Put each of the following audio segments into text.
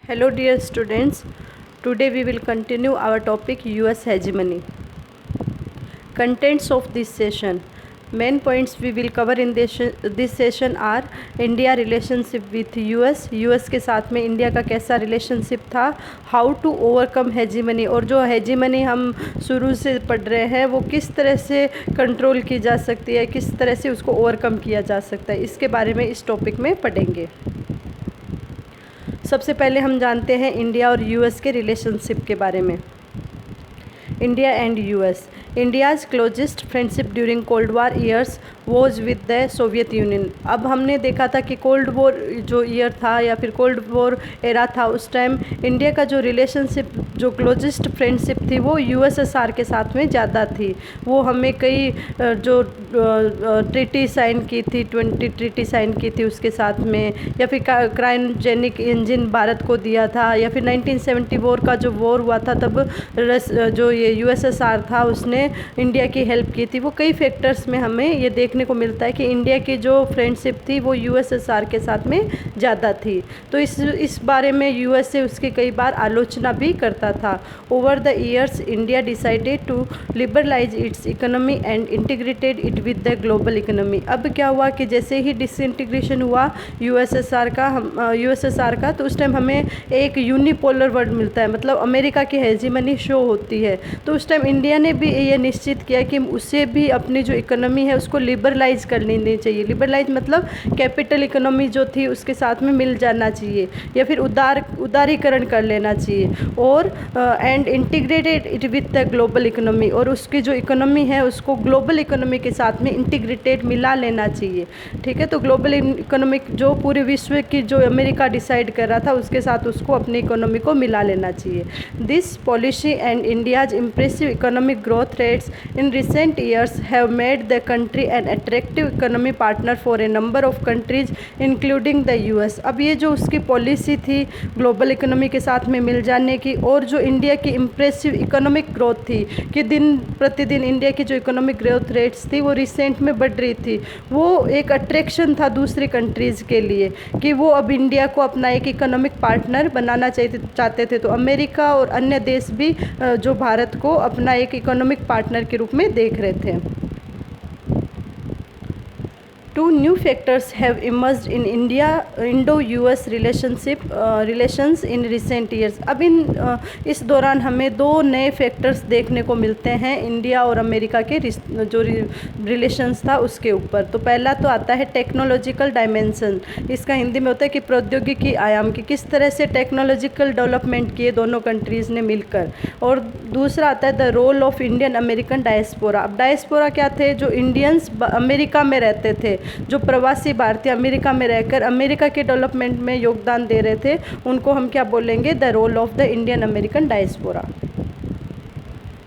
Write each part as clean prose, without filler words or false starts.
Hello dear students, today we will continue our topic US hegemony. Contents of this session. Main points we will cover in this session are India relationship with US के साथ में India का कैसा relationship था, how to overcome hegemony, और जो hegemony हम शुरू से पढ़ रहे हैं वो किस तरह से कंट्रोल की जा सकती है, किस तरह से उसको ओवरकम किया जा सकता है, इसके बारे में इस टॉपिक में पढ़ेंगे। सबसे पहले हम जानते हैं इंडिया और यूएस के रिलेशनशिप के बारे में। India and US. India's closest friendship during cold war years was with the Soviet union. अब हमने देखा था कि कोल्ड वॉर जो ईयर था या फिर कोल्ड वॉर एरा था, उस टाइम इंडिया का जो रिलेशनशिप, जो क्लोजेस्ट फ्रेंडशिप थी वो यूएसएसआर के साथ में ज़्यादा थी। वो हमें कई जो ट्रीटी साइन की थी, 20 ट्रीटी साइन की थी उसके साथ में, या फिर क्रायोजेनिक इंजन भारत को दिया था, या फिर 1974 का जो वॉर हुआ था तब जो ये यूएसएसआर था उसने इंडिया की हेल्प की थी। वो कई फैक्टर्स में हमें ये देखने को मिलता है कि इंडिया की जो फ्रेंडशिप थी वो यूएसएसआर के साथ में ज़्यादा थी। तो इस बारे में यूएस से उसकी कई बार आलोचना भी करता था। Over the years India decided to liberalise its economy and integrated it with the global economy. अब क्या हुआ कि जैसे ही डिसइंटीग्रेशन हुआ यूएसएसआर का, तो उस टाइम हमें एक यूनिपोलर वर्ल्ड मिलता है, मतलब अमेरिका की हेजीमनी शो होती है। तो उस टाइम इंडिया ने भी ये निश्चित किया कि उसे भी अपनी जो इकोनॉमी है उसको लिबरलाइज कर लेनी चाहिए। लिबरलाइज मतलब कैपिटल इकोनॉमी जो थी उसके साथ में मिल जाना चाहिए, या फिर उदारीकरण कर लेना चाहिए, और and integrated it with the global economy, और उसकी जो इकोनॉमी है उसको ग्लोबल इकोनॉमी के साथ में इंटीग्रेटेड मिला लेना चाहिए। ठीक है, तो ग्लोबल इकोनॉमिक जो पूरे विश्व की जो अमेरिका डिसाइड कर रहा था उसके साथ उसको अपनी इकोनॉमी को मिला लेना चाहिए। This policy and India's impressive economic growth rates in recent years have made the country an attractive economic partner for a number of countries including the US। अब ये जो उसकी पॉलिसी थी ग्लोबल इकोनॉमी के साथ में मिल जाने की, और जो इंडिया की इम्प्रेसिव इकोनॉमिक ग्रोथ थी कि दिन प्रतिदिन इंडिया की जो इकोनॉमिक ग्रोथ रेट्स थी वो रिसेंट में बढ़ रही थी, वो एक अट्रैक्शन था दूसरी कंट्रीज़ के लिए कि वो अब इंडिया को अपना एक इकोनॉमिक पार्टनर बनाना चाहते थे। तो अमेरिका और अन्य देश भी जो भारत को अपना एक इकोनॉमिक पार्टनर के रूप में देख रहे थे। Two new factors have emerged in Indo-US relations in recent years। अब इस दौरान हमें दो नए फैक्टर्स देखने को मिलते हैं इंडिया और अमेरिका के जो रिलेशंस था उसके ऊपर। तो पहला तो आता है टेक्नोलॉजिकल डायमेंशन, इसका हिंदी में होता है कि प्रौद्योगिकी आयाम, की किस तरह से टेक्नोलॉजिकल डेवलपमेंट किए दोनों कंट्रीज़ ने मिलकर। और दूसरा आता है the role of Indian American diaspora. अब डायस्पोरा क्या थे? जो इंडियंस अमेरिका में रहते थे, जो प्रवासी भारतीय अमेरिका में रहकर अमेरिका के डेवलपमेंट में योगदान दे रहे थे, उनको हम क्या बोलेंगे? The role of the Indian American diaspora.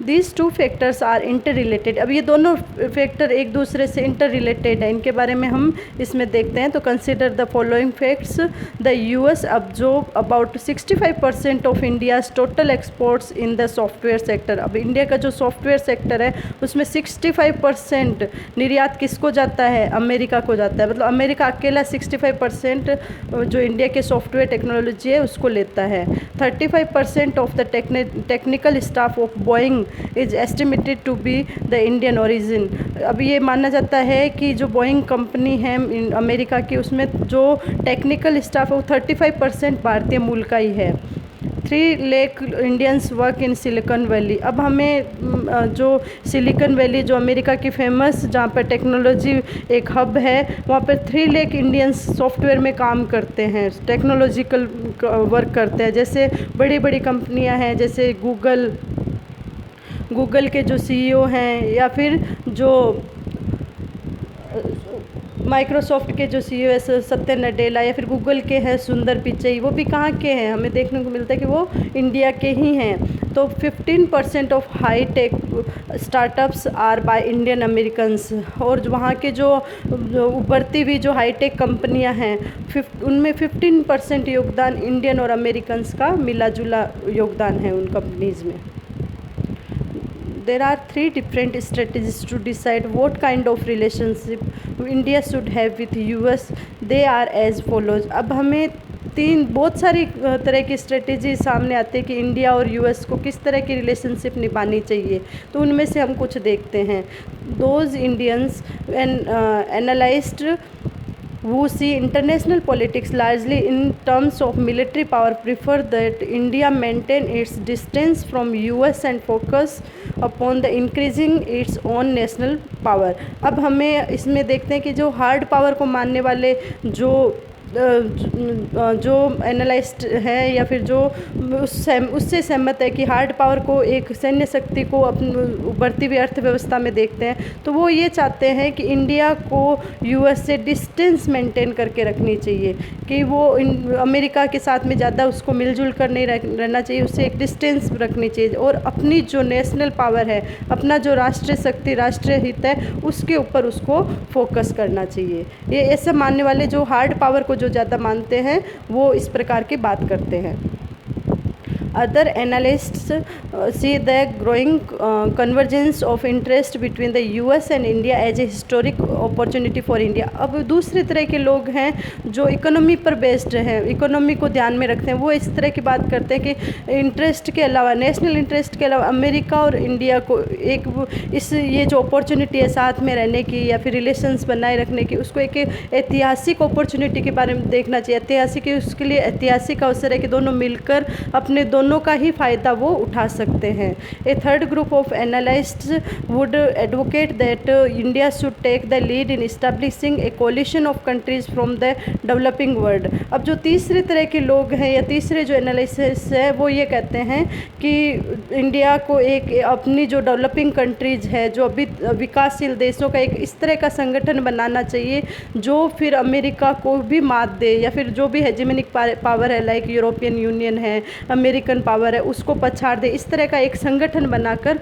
These two factors are interrelated. अब ये दोनों फैक्टर एक दूसरे से इंटर रिलेटेड है, इनके बारे में हम इसमें देखते हैं। तो consider the following facts. The US absorb about 65% of India's total exports in the software sector. अब इंडिया का जो सॉफ्टवेयर सेक्टर है उसमें 65% निर्यात किसको जाता है? अमेरिका को जाता है। मतलब अमेरिका अकेला 65% जो इंडिया के सॉफ्टवेयर टेक्नोलॉजी है उसको लेता है। 35% of the technical staff of Boeing is estimated to be the Indian origin. अब ये माना जाता है कि जो बोइंग कंपनी है अमेरिका की, उसमें जो टेक्निकल स्टाफ है वो 35% भारतीय मूल का ही है। 3 lakh Indians work in silicon valley. अब हमें जो सिलिकॉन वैली जो अमेरिका की फेमस, जहाँ पर टेक्नोलॉजी एक हब है, वहाँ पर 3 लाख इंडियंस सॉफ्टवेयर में काम करते हैं, टेक्नोलॉजिकल वर्क करते हैं। जैसे बड़ी बड़ी कंपनियाँ हैं, जैसे गूगल के जो सीईओ हैं, या फिर जो माइक्रोसॉफ्ट के जो सीईओ है सत्या नडेला, या फिर गूगल के हैं सुंदर पिचई, वो भी कहाँ के हैं? हमें देखने को मिलता है कि वो इंडिया के ही हैं। तो 15% of high tech startups are by Indian Americans. और वहाँ के जो उभरती हुई जो हाई टेक कंपनियाँ हैं उनमें 15% योगदान इंडियन और अमेरिकन्स का मिला जुला योगदान है उन कंपनीज़ में। There are 3 different strategies to decide what kind of relationship India should have with US. They are as follows। अब हमें बहुत सारी तरह की स्ट्रेटेजी सामने आती है कि इंडिया और यूएस को किस तरह की रिलेशनशिप निभानी चाहिए। तो उनमें से हम कुछ देखते हैं। Those Indians analysed who see international politics largely in terms of military power prefer that India maintain its distance from US and focus upon the increasing its own national power। अब हमें इसमें देखते हैं कि जो हार्ड पावर को मानने वाले जो एनालिस्ट है या फिर जो उससे सहमत है कि हार्ड पावर को एक सैन्य शक्ति को अपनी उभरती हुई अर्थव्यवस्था में देखते हैं, तो वो ये चाहते हैं कि इंडिया को यूएस से डिस्टेंस मेंटेन करके रखनी चाहिए, कि वो अमेरिका के साथ में ज़्यादा उसको मिलजुल कर नहीं रहना चाहिए, उससे एक डिस्टेंस रखनी चाहिए और अपनी जो नेशनल पावर है, अपना जो राष्ट्रीय शक्ति राष्ट्रीय हित है, उसके ऊपर उसको फोकस करना चाहिए। ये ऐसा मानने वाले जो हार्ड पावर को जो ज़्यादा मानते हैं वो इस प्रकार की बात करते हैं। Other analysts see the growing convergence of interest between the US and India as a historic opportunity for India। अब दूसरे तरह के लोग हैं जो इकोनॉमी पर बेस्ड हैं, इकोनॉमी को ध्यान में रखते हैं, वो इस तरह की बात करते हैं कि इंटरेस्ट के अलावा, नेशनल इंटरेस्ट के अलावा अमेरिका और इंडिया को एक ये जो अपॉर्चुनिटी है साथ में रहने की या फिर रिलेशंस बनाए रखने की, उसको एक ऐतिहासिक अपॉर्चुनिटी के बारे में देखना चाहिए। ऐतिहासिक, उसके लिए ऐतिहासिक अवसर है कि दोनों मिलकर अपने दोनों का ही फ़ायदा वो उठा सकते हैं। A third group of analysts would advocate that India should take the lead in establishing a coalition of countries from the developing world. अब जो तीसरे तरह के लोग हैं या तीसरे जो एनालिसिस है वो ये कहते हैं कि इंडिया को एक अपनी जो डेवलपिंग कंट्रीज है, जो अभी विकासशील देशों का एक इस तरह का संगठन बनाना चाहिए जो फिर अमेरिका को भी मात दे, या फिर जो भी हेजेमनिक पावर है लाइक यूरोपियन यूनियन है, अमेरिकन पावर है, उसको पछाड़ दे। इस तरह का एक संगठन बनाकर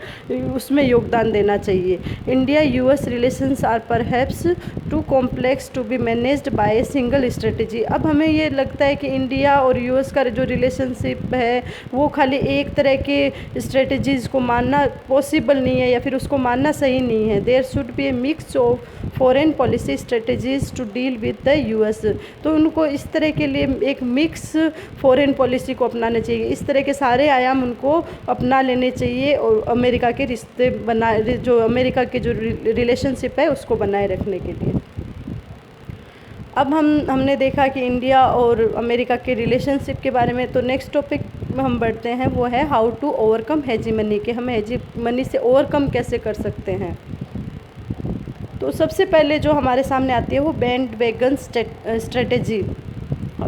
उसमें योगदान देना चाहिए। India US relations are perhaps too complex to be managed by a single strategy. अब हमें ये लगता है कि इंडिया और यूएस का जो रिलेशनशिप है वो खाली एक तरह के स्ट्रेटेजीज़ को मानना पॉसिबल नहीं है या फिर उसको मानना सही नहीं है। There should be a mix of foreign policy strategies to deal with the US. तो उनको इस तरह के लिए एक मिक्स फॉरेन पॉलिसी को अपनाना चाहिए, इस तरह के सारे आयाम उनको अपना लेने चाहिए और अमेरिका के रिश्ते जो अमेरिका के जो रिलेशनशिप है उसको बनाए रखने के लिए। अब हमने देखा कि इंडिया और अमेरिका के रिलेशनशिप के बारे में। तो नेक्स्ट टॉपिक में हम बढ़ते हैं, वो है हाउ टू ओवरकम हेजीमनी, कि हम हेजीमनी से ओवरकम कैसे कर सकते हैं। तो सबसे पहले जो हमारे सामने आती है वो band wagon strategy.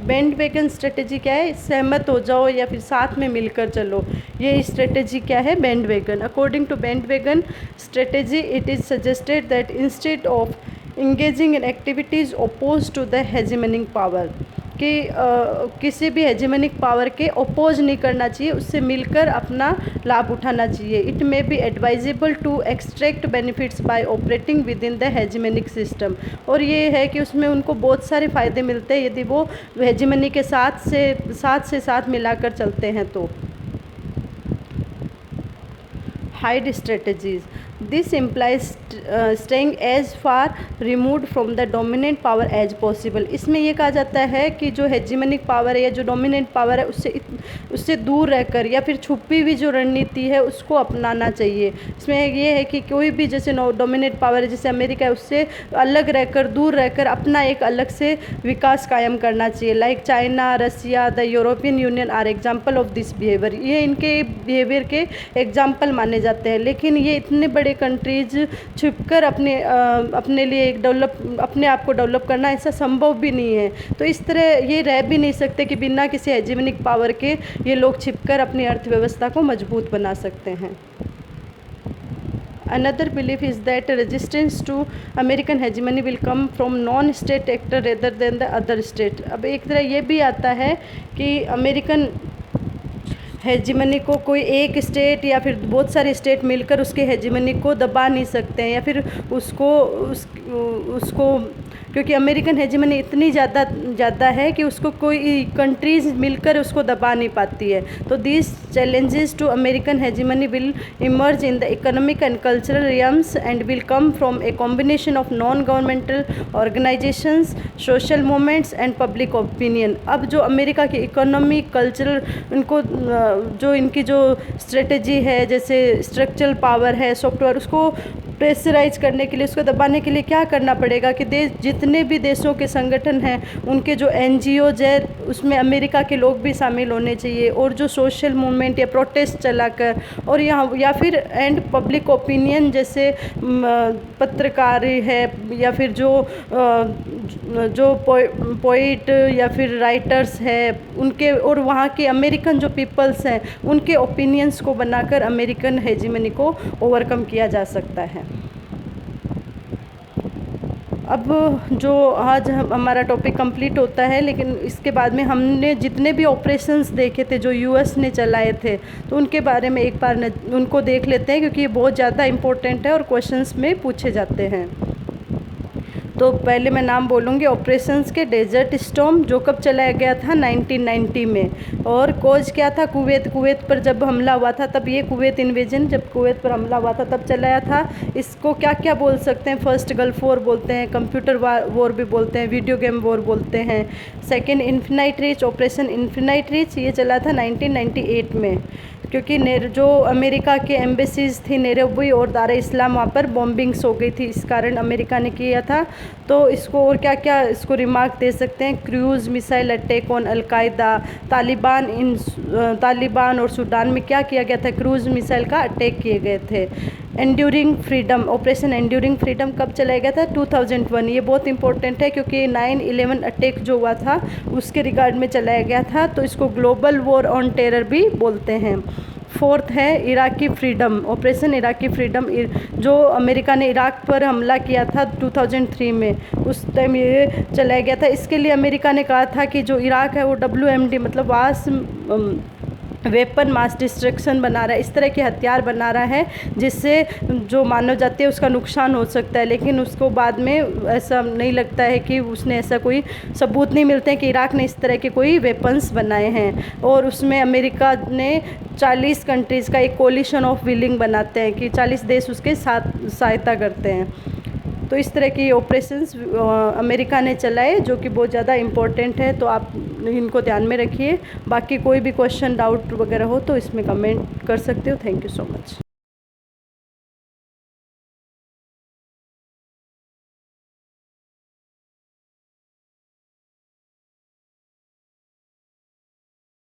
Band wagon strategy क्या है? सहमत हो जाओ या फिर साथ में मिलकर चलो, ये स्ट्रेटेजी क्या है? Bandwagon. According to bandwagon strategy it is suggested that instead of engaging in activities oppose to the hegemonic power, कि किसी भी हेजेमनिक पावर के अपोज नहीं करना चाहिए, उससे मिलकर अपना लाभ उठाना चाहिए। It may be advisable to extract benefits by operating within the hegemonic system. और ये है कि उसमें उनको बहुत सारे फ़ायदे मिलते हैं यदि वो हेजेमनी के साथ मिलाकर चलते हैं। तो hide strategies, this implies staying as far removed from the dominant power as possible. इसमें यह कहा जाता है कि जो हेजेमनिक पावर है या जो डोमिनेंट पावर है उससे दूर रहकर या फिर छुपी हुई जो रणनीति है उसको अपनाना चाहिए। इसमें ये है कि कोई भी जैसे डोमिनेंट पावर है जैसे अमेरिका है, उससे अलग रहकर दूर रहकर अपना एक अलग से विकास कायम करना चाहिए। Like China, Russia, the European Union are example of this behaviour. ये इनके बिहेवियर के एग्जाम्पल माने जाते हैं, लेकिन ये इतने बड़े कंट्रीज छुपकर अपने लिए एक अपने आप को डेवलप करना ऐसा संभव भी नहीं है। तो इस तरह ये रह भी नहीं सकते कि बिना किसी हेजेमनिक पावर के ये लोग छिपकर अपनी अर्थव्यवस्था को मजबूत बना सकते हैं। Another belief is that resistance to American hegemony will come from non-state actor rather than the other state। अब एक तरह ये भी आता है कि अमेरिकन हेजिमनी को कोई एक स्टेट या फिर बहुत सारे स्टेट मिलकर उसके हेजिमनी को दबा नहीं सकते हैं या फिर उसको क्योंकि अमेरिकन हेजेमनी इतनी ज़्यादा है कि उसको कोई कंट्रीज़ मिलकर उसको दबा नहीं पाती है। तो these challenges to American hegemony will emerge in the economic and cultural realms and will come from a combination of non-governmental organizations, social movements and public opinion। अब जो अमेरिका की इकोनॉमी, कल्चरल, इनको जो इनकी जो स्ट्रेटजी है, जैसे structural power है, सॉफ्टवेयर, उसको प्रेशराइज करने के लिए, उसको दबाने के लिए क्या करना पड़ेगा कि देश, जितने भी देशों के संगठन हैं, उनके जो NGOs है, उसमें अमेरिका के लोग भी शामिल होने चाहिए, और जो सोशल मूवमेंट या प्रोटेस्ट चलाकर, और यहाँ या फिर एंड पब्लिक ओपिनियन, जैसे पत्रकार है या फिर जो पोइट या फिर राइटर्स है उनके, और वहाँ के अमेरिकन जो पीपल्स हैं उनके ओपिनियंस को बनाकर अमेरिकन हेजेमनी को ओवरकम किया जा सकता है। अब जो आज हमारा टॉपिक कंप्लीट होता है, लेकिन इसके बाद में हमने जितने भी ऑपरेशंस देखे थे जो US ने चलाए थे, तो उनके बारे में एक बार उनको देख लेते हैं, क्योंकि ये बहुत ज़्यादा इम्पोर्टेंट है और क्वेश्चंस में पूछे जाते हैं। तो पहले मैं नाम बोलूँगी ऑपरेशंस के। डेजर्ट स्टॉर्म जो कब चलाया गया था 1990 में, और कोज क्या था, कुवैत पर जब हमला हुआ था, तब ये कुवैत इन्वेजन, जब कुवैत पर हमला हुआ था तब चलाया था। इसको क्या क्या बोल सकते हैं, फर्स्ट गल्फ वॉर बोलते हैं, कंप्यूटर वॉर भी बोलते हैं, वीडियो गेम वॉर बोलते हैं। Second infinite reach, operation infinite reach, ये चला था 1998 में, क्योंकि जो अमेरिका के एम्बेसीज थी नैरोबी और दार इस्लाम, वहाँ पर बॉम्बिंग्स हो गई थी, इस कारण अमेरिका ने किया था। तो इसको और क्या क्या इसको रिमार्क दे सकते हैं, cruise missile attack on Al Qaeda, Taliban और सूडान में क्या किया गया था, क्रूज़ मिसाइल का अटैक किए गए थे। Enduring freedom, operation enduring freedom कब चलाया गया था, 2001। ये बहुत इंपॉर्टेंट है क्योंकि 9/11 अटैक जो हुआ था उसके रिगार्ड में चलाया गया था, तो इसको ग्लोबल वॉर ऑन टेरर भी बोलते हैं। फोर्थ है Iraqi freedom, operation Iraqi freedom, जो अमेरिका ने इराक पर हमला किया था 2003 में, उस टाइम ये चलाया गया था। इसके लिए अमेरिका ने कहा था कि जो इराक है वो WMD मतलब वेपन मास डिस्ट्रक्शन बना रहा है, इस तरह के हथियार बना रहा है जिससे जो मानव जाति है उसका नुकसान हो सकता है। लेकिन उसको बाद में ऐसा नहीं लगता है कि उसने ऐसा कोई सबूत नहीं मिलते हैं कि इराक ने इस तरह के कोई वेपन्स बनाए हैं। और उसमें अमेरिका ने 40 कंट्रीज़ का एक कोलिशन ऑफ विलिंग बनाते हैं कि 40 देश उसके साथ सहायता करते हैं। तो इस तरह की ऑपरेशंस अमेरिका ने चलाए, जो कि बहुत ज़्यादा इम्पोर्टेंट है, तो आप इनको ध्यान में रखिए। बाकी कोई भी क्वेश्चन, डाउट वगैरह हो तो इसमें कमेंट कर सकते हो। Thank you so much.